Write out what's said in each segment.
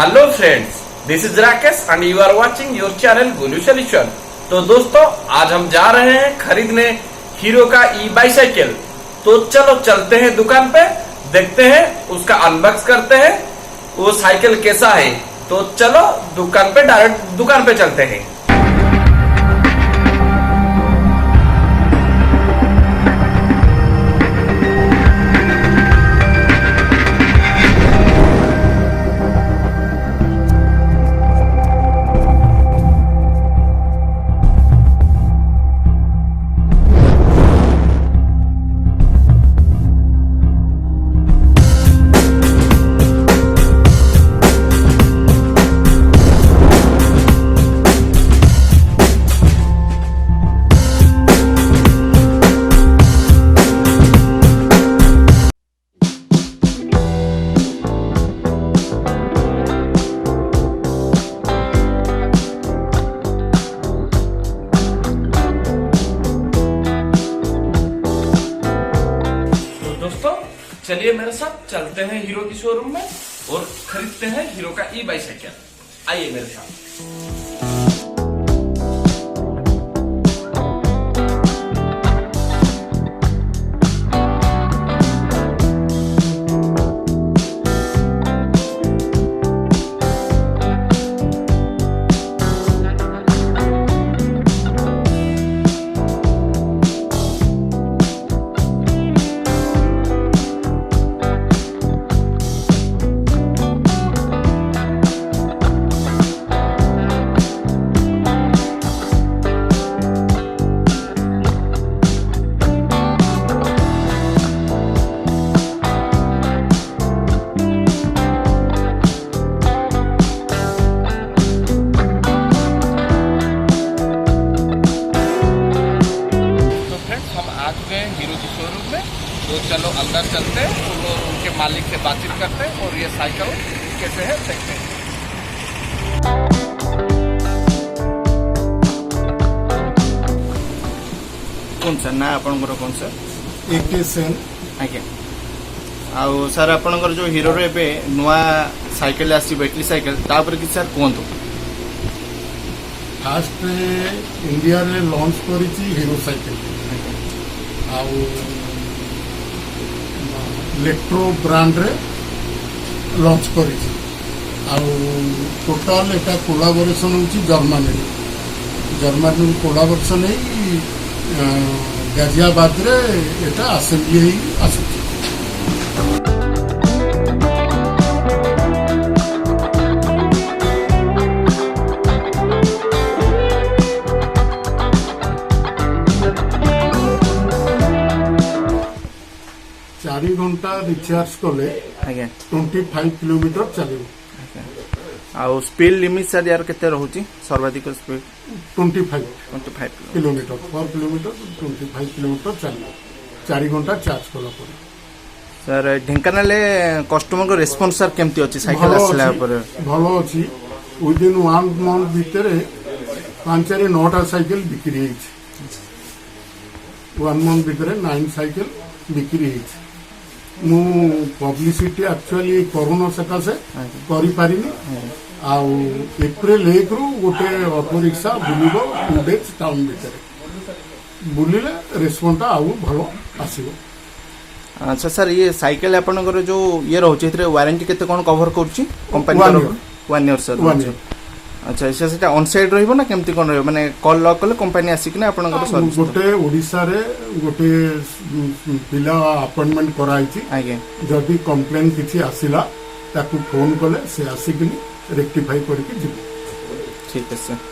Hello friends, this is Rakesh and you are watching your channel Gulu solution. तो दोस्तों, आज हम जा रहे हैं खरीदने हीरो का ई बाइसाइकिल। तो चलो चलते हैं दुकान पे, देखते हैं, उसका अनबॉक्स करते हैं, वो साइकिल कैसा है। तो चलो दुकान पे, डायरेक्ट दुकान पे चलते हैं। चलिए मेरे साथ चलते हैं हीरो की शोरूम में और खरीदते हैं हीरो का ई बाइसाइकिल। आइए मेरे साथ। हीरो की शोरूम में, तो चलो अंदर चलते हैं और उनके मालिक से बातचीत करते हैं और ये साइकिल कैसे है देखते हैं। कौन सा ना आपनकर कौन सा AK7 आज्ञा आउ सर आपनकर जो हीरो रे बे नुआ साइकिल आसी बैटरी साइकिल तापर कि सर कोंतो फास्ट इंडिया रे लॉन्च करिछि हीरो साइकिल आउ लेक्ट्रो ब्रांड रे लॉन्च करिछि आउ टोटल एटा कोलाबोरेशन होछि जर्मनी कोलाबोरेशन है गाजियाबाद रे एटा असेंबली है आसुछि। 4 घंटा रिचार्ज कले 25 किलोमीटर चलियो। आउ स्पीड लिमिट सर यार केते रहउची सर्वाधिक स्पीड 25 किलोमीटर पर किलोमीटर 25 किलोमीटर चलियो 4 घंटा चार्ज कला पर। सर ढेंकानाले कस्टमर को रेस्पॉन्स सर केमती अछि साइकिल आसला पर? भलो अछि। विदिन 1 मंथ भीतर 5-9टा साइकिल बिक्री हेछि। 1 मंथ भीतर 9 साइकिल बिक्री हेछि। मु पब्लिसिटी एक्चुअली कोरोना सकाशे करि पारिनी आउ एप्रिल 1 रु गोटे ऑटो रिक्शा बुलिबो 2 डेज टाउन भीतर बुलिले रेस्पॉन्स आउ भलो आसीबो। अच्छा सर, ये साइकिल आपनकर जो ये रहउची एथरे वारंटी केते कोन कवर करची कंपनी तरफ? 1 ईयर सर। 1 ईयर। अच्छा, सेटा ऑन साइड रहइबो ना केमती कोन रहइबो, माने कॉल लॉक कले कंपनी आसी कि ना आपनकर सर्विस? गोटे ओडिसा रे गोटे पिला अपॉइंटमेंट कराइछि। आगे जदि कंप्लेन किछि आसिला ताकू फोन कले से आसिकनी रेक्टिफाई करके जिवो। ठीक है सर।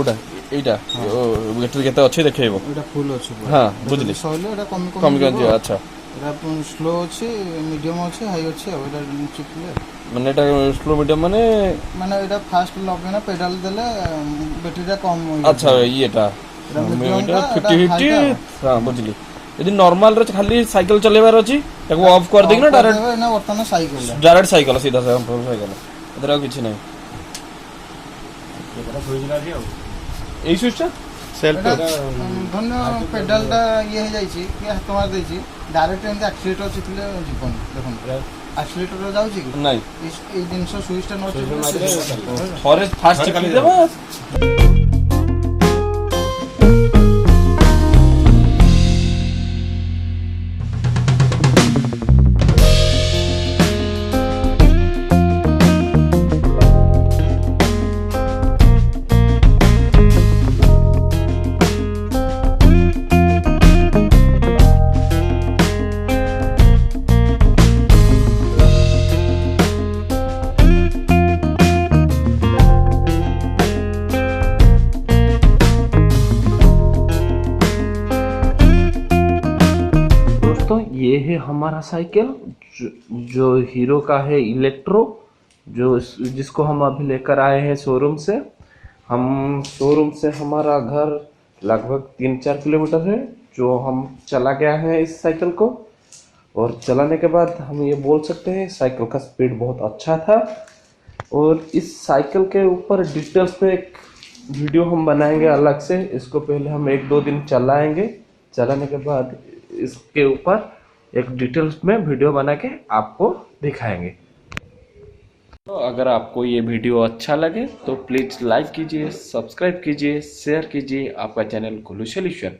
কোটা এইটা এটার কেতে আছে দেখাইব এটা ফুল আছে হ্যাঁ বুঝলি সইলে এটা কম কম কম আচ্ছা এটা স্লো আছে মিডিয়াম আছে হাই আছে আর এটা চিপলে মানে এটা স্লো মিডিয়াম মানে মানে এটা ফাস্ট লগে না পেডাল দিলে ব্যাটারিটা কম হই আচ্ছা এটা মিডিয়ামটা 50-50 হ্যাঁ বুঝলি যদি নর্মাল রে খালি সাইকেল চলেবার আছে তাকে অফ করে দেই না ডাইরেক্ট না বর্তমানে সাইকেল ডাইরেক্ট সাইকেল সিধা সাইকেল এদের আর কিছু নাই এই সুইচটা সেলফ ধন্য পেডালটা ইয়ে হয়ে যাইছি কি হাত মার দেইছি ডাইরেক্ট এন্ড অ্যাক্সিলেটর চিপলে জীবন দেখুন অ্যাক্সিলেটর যাଉଛି কি নাই এই জিনিস সুইচটা ন চিপলে থরে ফাস্ট চিপলি দেবা ये है हमारा साइकिल जो हीरो का है इलेक्ट्रो जो जिसको हम अभी लेकर आए हैं शोरूम से हमारा घर लगभग 3-4 किलोमीटर है जो हम चला गया है इस साइकिल को और चलाने के बाद हम ये बोल सकते हैं साइकिल का स्पीड बहुत अच्छा था और इस साइकिल के ऊपर डिटेल्स में एक वीडियो हम बनाएंगे अलग से इसको पहले हम 1-2 दिन चलाएंगे चलाने के बाद इसके ऊपर एक डिटेल्स में वीडियो बना के आपको दिखाएंगे तो अगर आपको ये वीडियो अच्छा लगे तो प्लीज़ लाइक कीजिए सब्सक्राइब कीजिए शेयर कीजिए आपका चैनल गुलू सॉल्यूशन।